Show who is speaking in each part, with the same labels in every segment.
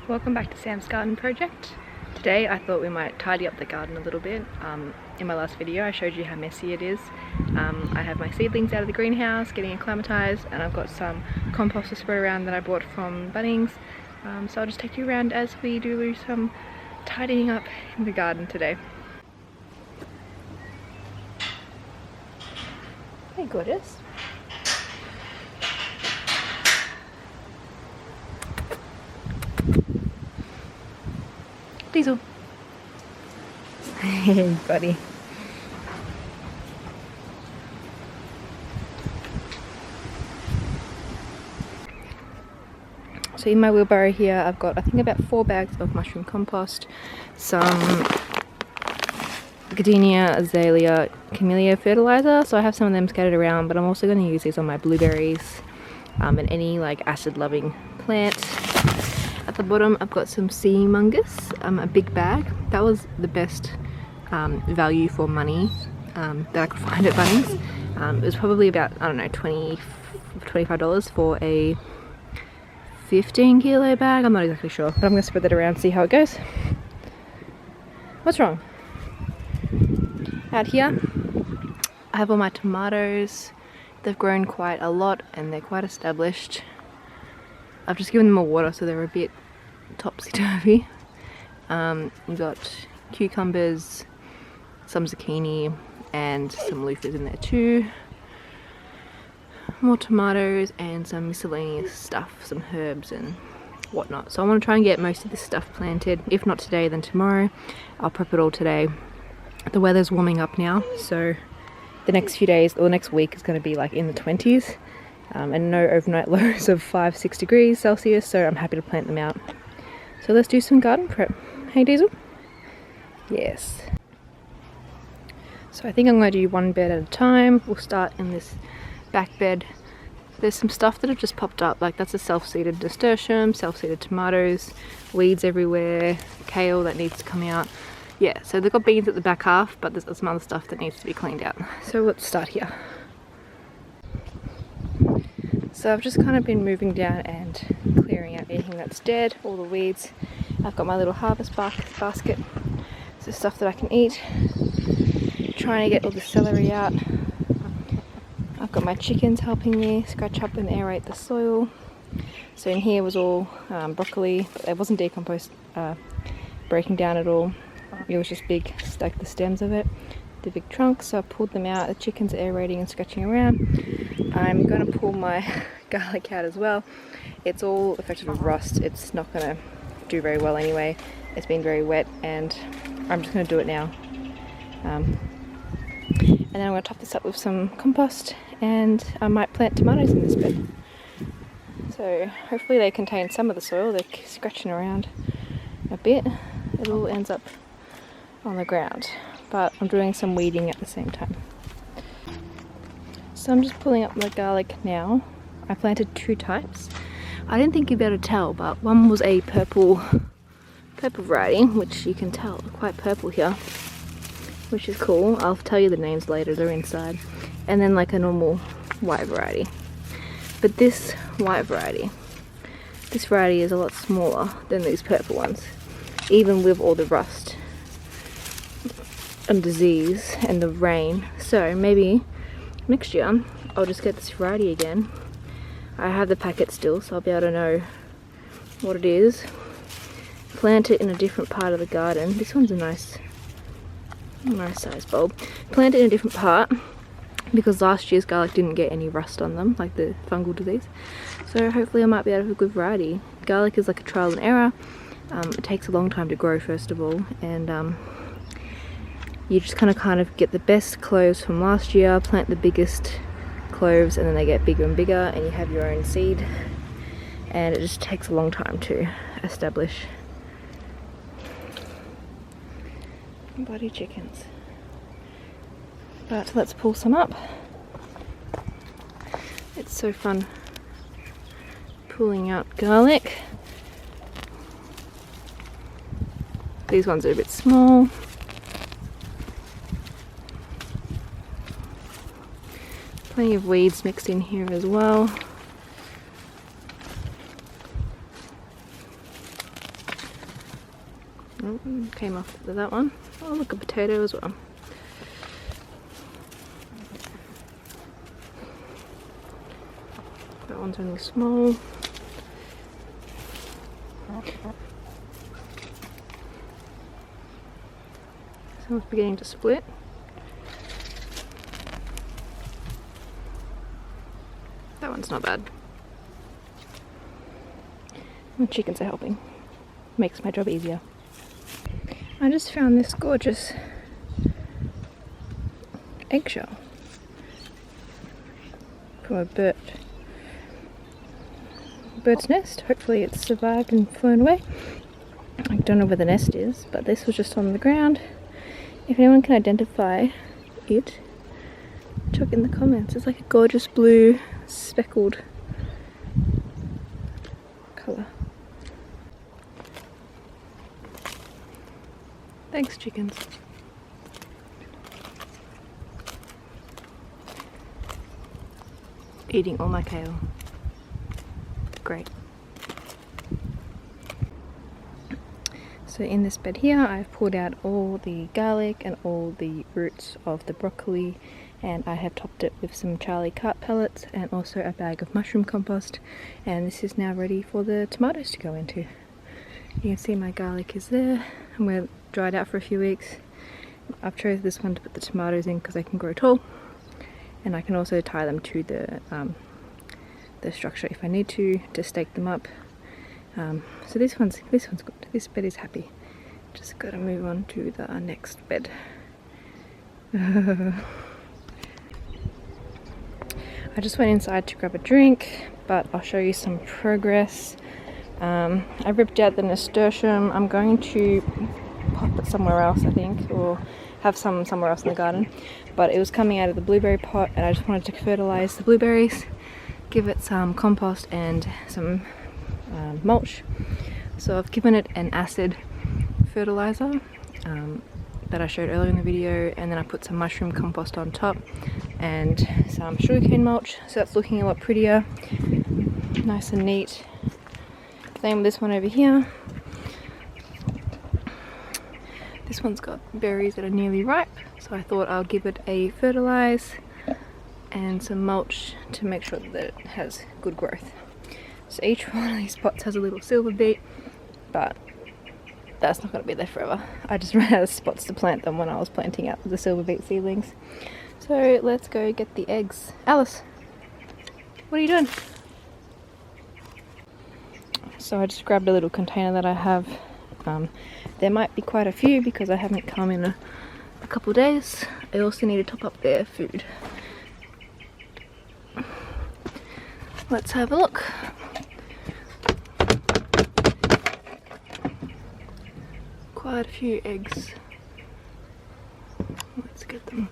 Speaker 1: Welcome back to Sam's Garden Project. Today I thought we might tidy up the garden a little bit. In my last video I showed you how messy it is. I have my seedlings out of the greenhouse getting acclimatized, and I've got some compost to spread around that I bought from Bunnings. So I'll just take you around as we do some tidying up in the garden today. Hey gorgeous. Diesel. Hey buddy. So in my wheelbarrow here I've got I think about 4 bags of mushroom compost, some gardenia, azalea, camellia fertilizer. So I have some of them scattered around, but I'm also going to use these on my blueberries and any like acid loving plants. At the bottom I've got some sea mungus, a big bag. That was the best value for money that I could find at Bunnings. It was probably about, I don't know, $25 for a 15 kilo bag. I'm not exactly sure, but I'm going to spread that around and see how it goes. What's wrong? Out here I have all my tomatoes. They've grown quite a lot and they're quite established. I've just given them more water so they're a bit topsy-turvy. We've got cucumbers, some zucchini and some loofahs in there too. More tomatoes and some miscellaneous stuff, some herbs and whatnot. So I want to try and get most of this stuff planted. If not today, then tomorrow. I'll prep it all today. The weather's warming up now, so the next few days or the next week is going to be like in the 20s. And no overnight lows of 5-6 degrees Celsius, so I'm happy to plant them out. So let's do some garden prep. Hey Diesel? Yes. So I think I'm going to do one bed at a time. We'll start in this back bed. There's some stuff that have just popped up, like that's a self-seeded nasturtium, self-seeded tomatoes, weeds everywhere, kale that needs to come out. Yeah, so they've got beans at the back half, but there's some other stuff that needs to be cleaned out. So let's start here. So I've just kind of been moving down and clearing out anything that's dead, all the weeds. I've got my little harvest basket. So stuff that I can eat. Trying to get all the celery out. I've got my chickens helping me scratch up and aerate the soil. So in here was all broccoli, but it wasn't decomposed, breaking down at all. It was just big, like the stems of it, the big trunks. So I pulled them out. The chickens are aerating and scratching around. I'm going to pull my garlic out as well. It's all affected with rust. It's not going to do very well anyway. It's been very wet and I'm just going to do it now. And then I'm going to top this up with some compost and I might plant tomatoes in this bed. So hopefully they contain some of the soil. They're scratching around a bit. It all ends up on the ground, but I'm doing some weeding at the same time. So I'm just pulling up my garlic now. I planted 2 types. I didn't think you'd be able to tell, but one was a purple variety, which you can tell quite purple here, which is cool. I'll tell you the names later, they're inside. And then like a normal white variety. But this white variety, this variety is a lot smaller than these purple ones, even with all the rust and disease and the rain. So maybe next year I'll just get this variety again. I have the packet still, so I'll be able to know what it is. Plant it in a different part of the garden. This one's a nice size bulb. Plant it in a different part because last year's garlic didn't get any rust on them, like the fungal disease. So hopefully I might be able to have a good variety. Garlic is like a trial and error. It takes a long time to grow first of all, and you just kind of get the best cloves from last year, plant the biggest cloves, and then they get bigger and bigger, and you have your own seed, and it just takes a long time to establish. Bloody chickens. But let's pull some up. It's so fun pulling out garlic. These ones are a bit small. Plenty of weeds mixed in here as well. Oh, came off that one. Oh, look, a potato as well. That one's only small. Someone's beginning to split. That one's not bad. The chickens are helping. Makes my job easier. I just found this gorgeous eggshell from a bird's nest. Hopefully it's survived and flown away. I don't know where the nest is, but this was just on the ground. If anyone can identify it, chuck in the comments. It's like a gorgeous blue speckled colour. Thanks, chickens. Eating all my kale. Great. So in this bed here, I've pulled out all the garlic and all the roots of the broccoli, and I have topped it with some Charlie carp pellets and also a bag of mushroom compost, and this is now ready for the tomatoes to go into. You can see my garlic is there, and we're dried out for a few weeks. I've chosen this one to put the tomatoes in because they can grow tall, and I can also tie them to the structure if I need to stake them up. So this one's good. This bed is happy. Just gotta move on to the next bed. I just went inside to grab a drink, but I'll show you some progress. I ripped out the nasturtium. I'm going to pop it somewhere else, I think, or have some somewhere else in the garden. But it was coming out of the blueberry pot, and I just wanted to fertilize the blueberries, give it some compost and some mulch. So I've given it an acid fertilizer that I showed earlier in the video, and then I put some mushroom compost on top and some sugarcane mulch, so that's looking a lot prettier, nice and neat. Same with this one over here. This one's got berries that are nearly ripe, so I thought I'll give it a fertilize and some mulch to make sure that it has good growth. So each one of these pots has a little silver beet, but that's not going to be there forever. I just ran out of spots to plant them when I was planting out the silver beet seedlings. So let's go get the eggs. Alice, what are you doing? So I just grabbed a little container that I have. There might be quite a few because I haven't come in a couple of days. I also need to top up their food. Let's have a look. Quite a few eggs. Let's get them.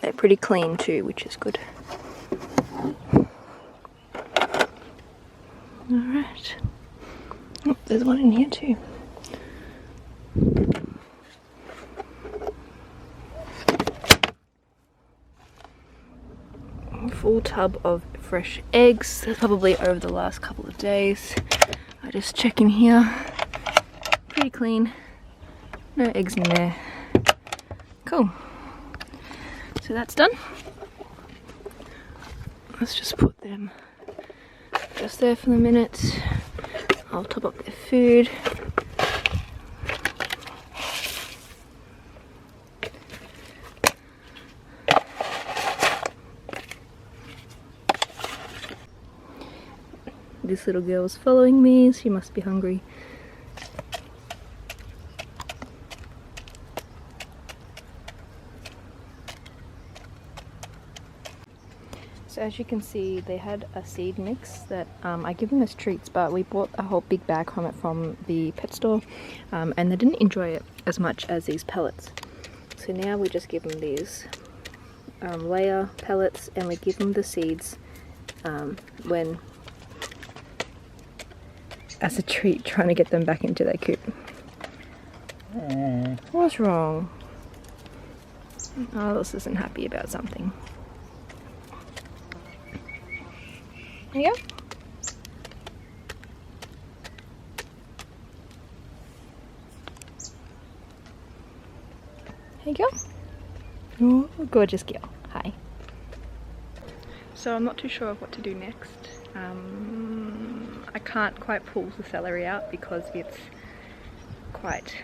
Speaker 1: They're pretty clean too, which is good. Alright. Oh, there's one in here too. Full tub of fresh eggs. That's probably over the last couple of days. I just check in here. Pretty clean. No eggs in there. Cool. So that's done. Let's just put them just there for the minute. I'll top up their food. This little girl is following me. She must be hungry. So as you can see, they had a seed mix that I give them as treats, but we bought a whole big bag from it from the pet store, and they didn't enjoy it as much as these pellets. So now we just give them these layer pellets, and we give them the seeds when as a treat, trying to get them back into their coop. What's wrong? Oh, this isn't happy about something. There you go. There you go. Oh, gorgeous girl. Hi. So I'm not too sure of what to do next. I can't quite pull the celery out because it's quite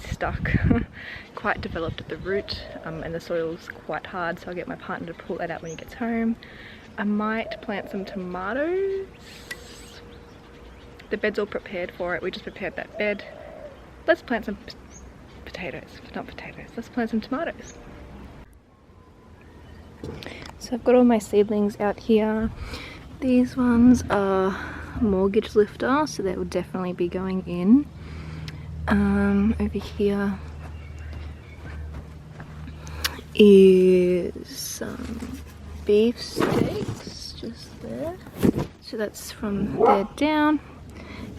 Speaker 1: stuck, quite developed at the root, and the soil's quite hard, so I'll get my partner to pull that out when he gets home. I might plant some tomatoes. The bed's all prepared for it. We just prepared that bed. Let's plant some potatoes, not potatoes. Let's plant some tomatoes. So I've got all my seedlings out here. These ones are mortgage lifter, so that will definitely be going in. Over here is some beef steaks, just there. So that's from there down.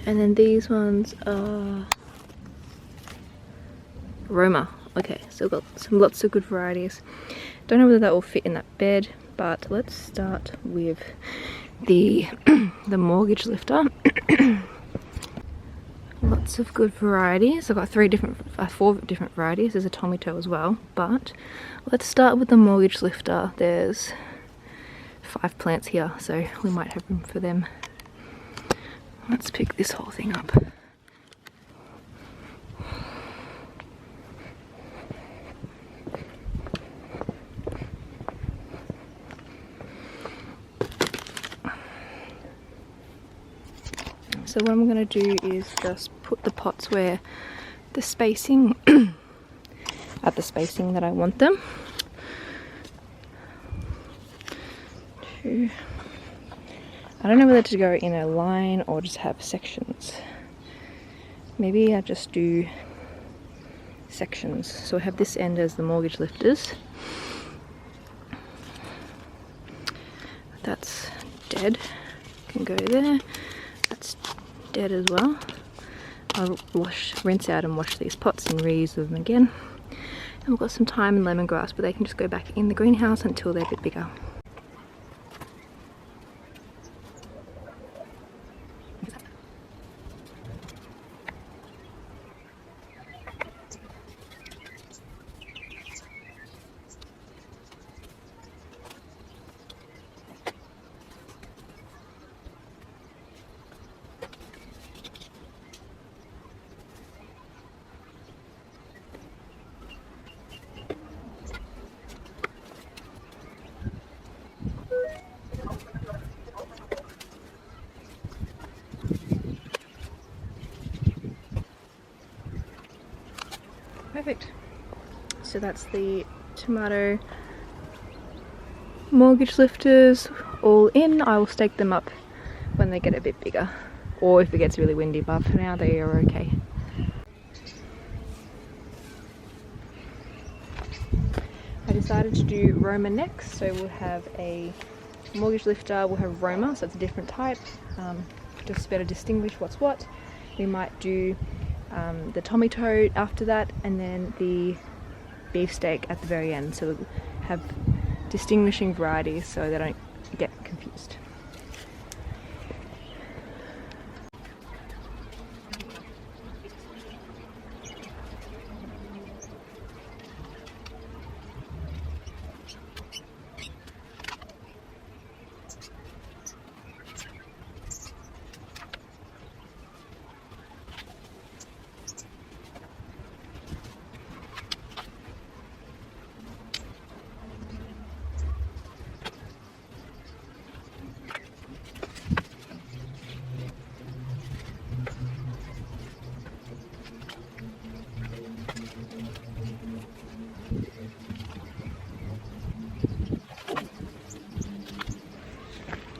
Speaker 1: And then these ones are Roma. Okay, so we've got lots of good varieties. Don't know whether that will fit in that bed, but let's start with the mortgage lifter. Lots of good varieties. I've got four different varieties. There's a tomato as well, but let's start with the mortgage lifter. There's 5 plants here, so we might have room for them. Let's pick this whole thing up. So what I'm going to do is just put the pots where the spacing, at the spacing that I want them. I don't know whether to go in a line or just have sections. Maybe I just do sections. So I have this end as the mortgage lifters. That's dead. Can go there. That's dead as well. I'll rinse out and wash these pots and reuse them again. And we've got some thyme and lemongrass, but they can just go back in the greenhouse until they're a bit bigger. Perfect. So that's the tomato mortgage lifters all in. I will stake them up when they get a bit bigger, or if it gets really windy, but for now they are okay. I decided to do Roma next, so we'll have a mortgage lifter, we'll have Roma, so it's a different type, just better distinguish what's what. We might do the tomato after that, and then the beefsteak at the very end, so we'll have distinguishing varieties so they don't get confused.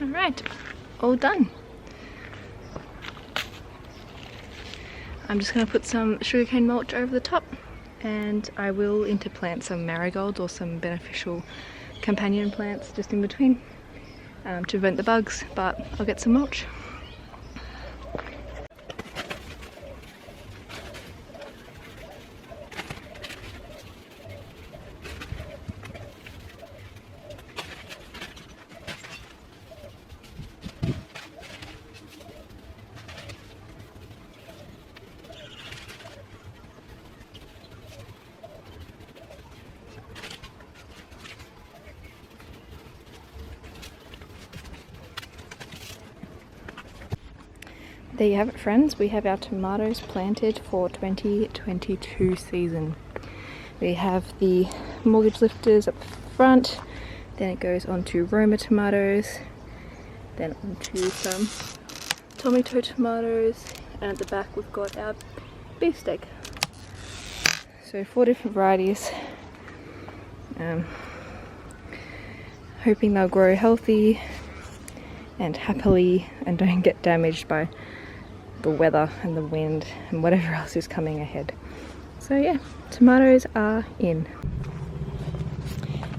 Speaker 1: Alright, all done. I'm just going to put some sugarcane mulch over the top, and I will interplant some marigolds or some beneficial companion plants just in between to prevent the bugs, but I'll get some mulch. there you have it, friends. We have our tomatoes planted for 2022 season. We have the mortgage lifters up front, then it goes on to Roma tomatoes, then onto some tomato tomatoes, and at the back we've got our beefsteak. So 4 different varieties. Hoping they'll grow healthy and happily and don't get damaged by the weather and the wind and whatever else is coming ahead. So yeah, tomatoes are in.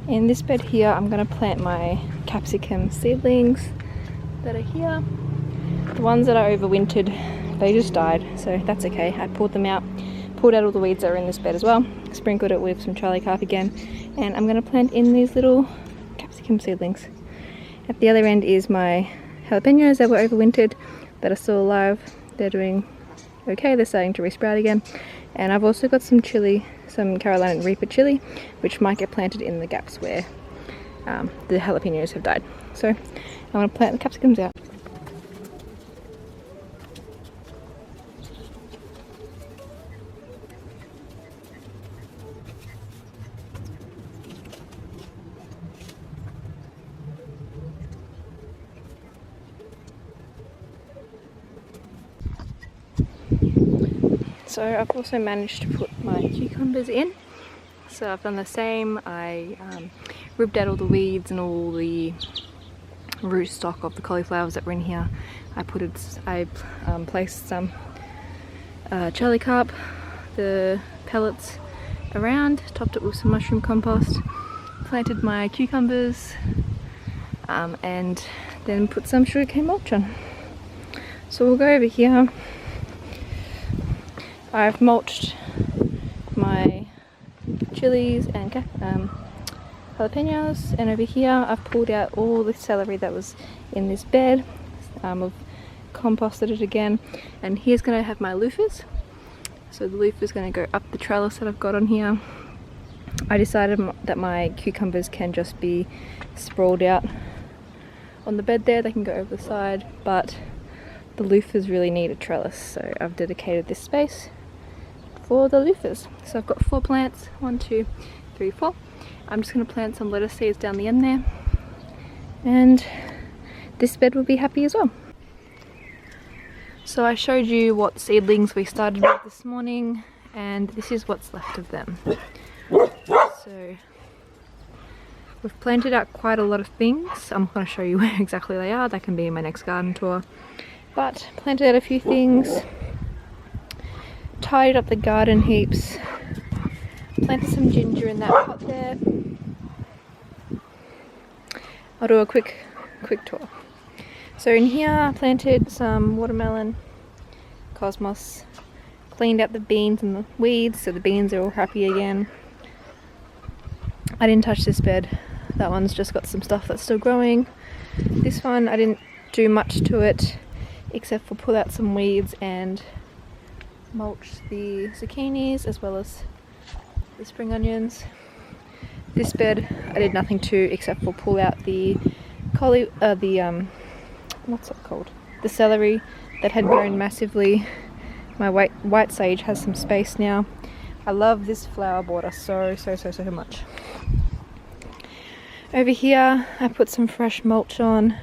Speaker 1: In this bed here, I'm going to plant my capsicum seedlings that are here. The ones that I overwintered, they just died, so that's okay. I pulled them out, pulled out all the weeds that were in this bed as well, sprinkled it with some Charlie carp again, and I'm going to plant in these little capsicum seedlings. At the other end is my jalapenos that were overwintered that are still alive. They're doing okay, they're starting to resprout again. And I've also got some chili, some Carolina Reaper chili, which might get planted in the gaps where the jalapenos have died. So I'm going to plant the capsicums out. So I've also managed to put my cucumbers in. So I've done the same. I ripped out all the weeds and all the root stock of the cauliflowers that were in here. I placed some Charlie carp, the pellets around, topped it with some mushroom compost, planted my cucumbers, and then put some sugarcane mulch on. So we'll go over here. I've mulched my chilies and jalapenos, and over here I've pulled out all the celery that was in this bed. I've composted it again, and here's going to have my loofahs. So the loofah is going to go up the trellis that I've got on here. I decided that my cucumbers can just be sprawled out on the bed there, they can go over the side, but the loofahs really need a trellis, so I've dedicated this space for the loofahs. So I've got 4 plants, 1, 2, 3, 4. I'm just going to plant some lettuce seeds down the end there, and this bed will be happy as well. So I showed you what seedlings we started with this morning, and this is what's left of them. So we've planted out quite a lot of things. I'm going to show you where exactly they are. That can be in my next garden tour. But planted out a few things, tidied up the garden heaps, planted some ginger in that pot there. I'll do a quick tour. So in here I planted some watermelon, cosmos, cleaned out the beans and the weeds so the beans are all happy again. I didn't touch this bed. That one's just got some stuff that's still growing. This one I didn't do much to it except for pull out some weeds and mulch the zucchinis as well as the spring onions. This bed I did nothing to except for pull out the what's it called? The celery that had grown massively. My white sage has some space now. I love this flower border so much. Over here I put some fresh mulch on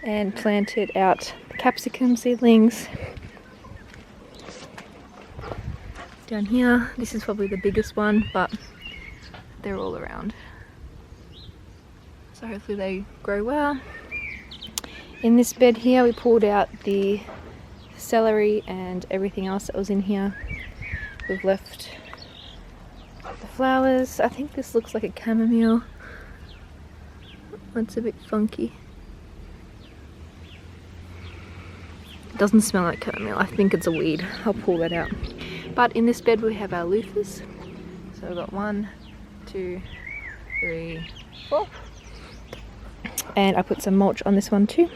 Speaker 1: and planted out the capsicum seedlings. Down here, this is probably the biggest one, but they're all around. So hopefully they grow well. In this bed here we pulled out the celery and everything else that was in here. We've left the flowers. I think this looks like a chamomile. It's a bit funky. It doesn't smell like chamomile. I think it's a weed. I'll pull that out. But in this bed we have our loofahs. So we've got 1, 2, 3, 4. And I put some mulch on this one too.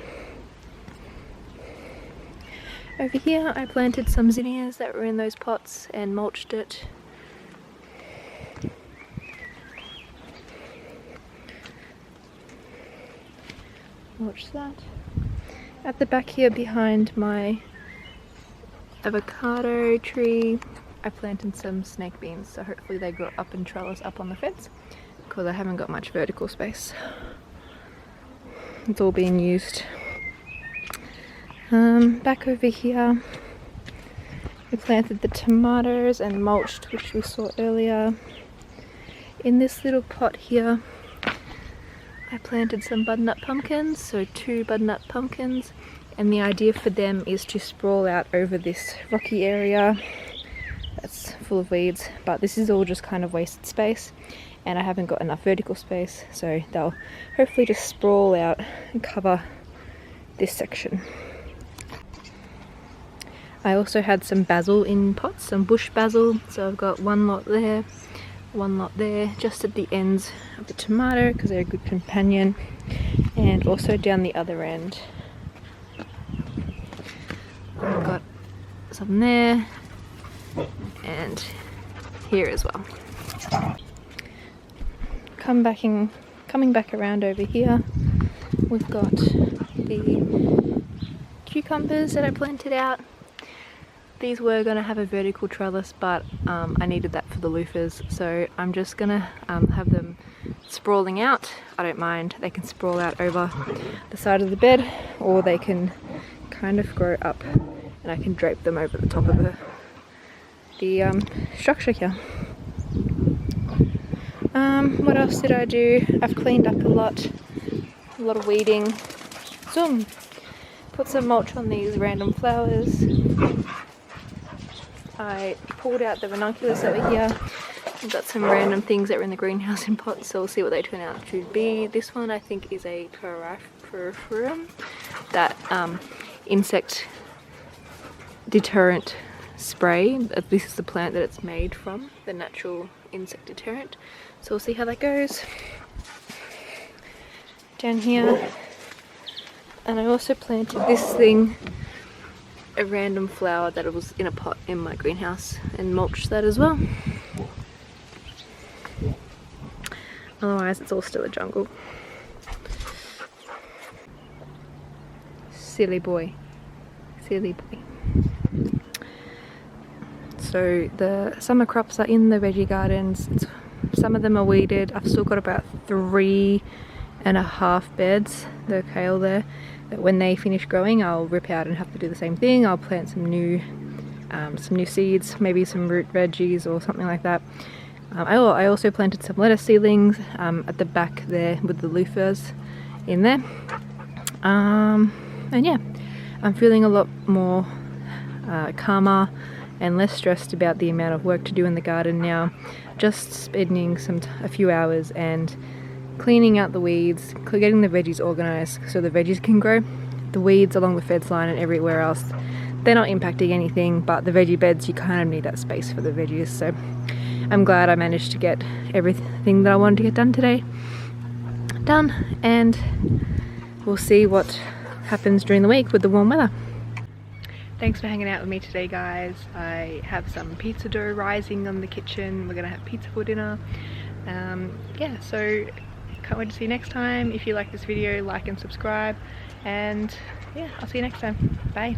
Speaker 1: Over here I planted some zinnias that were in those pots and mulched it. Mulch that. At the back here behind my avocado tree. I planted some snake beans, so hopefully they grow up and trellis up on the fence, because I haven't got much vertical space. It's all being used. Back over here, we planted the tomatoes and mulched, which we saw earlier. In this little pot here, I planted some butternut pumpkins, so 2 butternut pumpkins, and the idea for them is to sprawl out over this rocky area that's full of weeds, but this is all just kind of wasted space and I haven't got enough vertical space, so they'll hopefully just sprawl out and cover this section. I also had some basil in pots, some bush basil, so I've got 1 lot there, 1 lot there, just at the ends of the tomato because they're a good companion, and also down the other end. I've got some there and here as well. Coming back around over here, we've got the cucumbers that I planted out. These were going to have a vertical trellis, but I needed that for the loofahs, so I'm just going to have them sprawling out. I don't mind, they can sprawl out over the side of the bed, or they can kind of grow up and I can drape them over the top of the structure here. What else did I do? I've cleaned up a lot of weeding. Zoom! Put some mulch on these random flowers. I pulled out the ranunculus over here. I've got some random things that were in the greenhouse in pots, so we'll see what they turn out to be. This one I think is a peripherum, that insect deterrent spray. This is the plant that it's made from, the natural insect deterrent. So we'll see how that goes. Down here, and I also planted this thing, a random flower that was in a pot in my greenhouse, and mulched that as well. Otherwise it's all still a jungle. Silly boy. Silly boy. So the summer crops are in the veggie gardens. Some of them are weeded. I've still got about 3.5 beds, the kale there, that when they finish growing I'll rip out and have to do the same thing. I'll plant some new seeds, maybe some root veggies or something like that. I also planted some lettuce seedlings at the back there with the loofahs in there. And yeah, I'm feeling a lot more calmer and less stressed about the amount of work to do in the garden now. Just spending a few hours and cleaning out the weeds, getting the veggies organised so the veggies can grow. The weeds along the fence line and everywhere else, they're not impacting anything, but the veggie beds, you kind of need that space for the veggies. So I'm glad I managed to get everything that I wanted to get done today done, and we'll see what happens during the week with the warm weather. Thanks for hanging out with me today, guys. I have some pizza dough rising on the kitchen. We're gonna have pizza for dinner. Yeah, so can't wait to see you next time. If you like this video, like and subscribe, and yeah, I'll see you next time. Bye.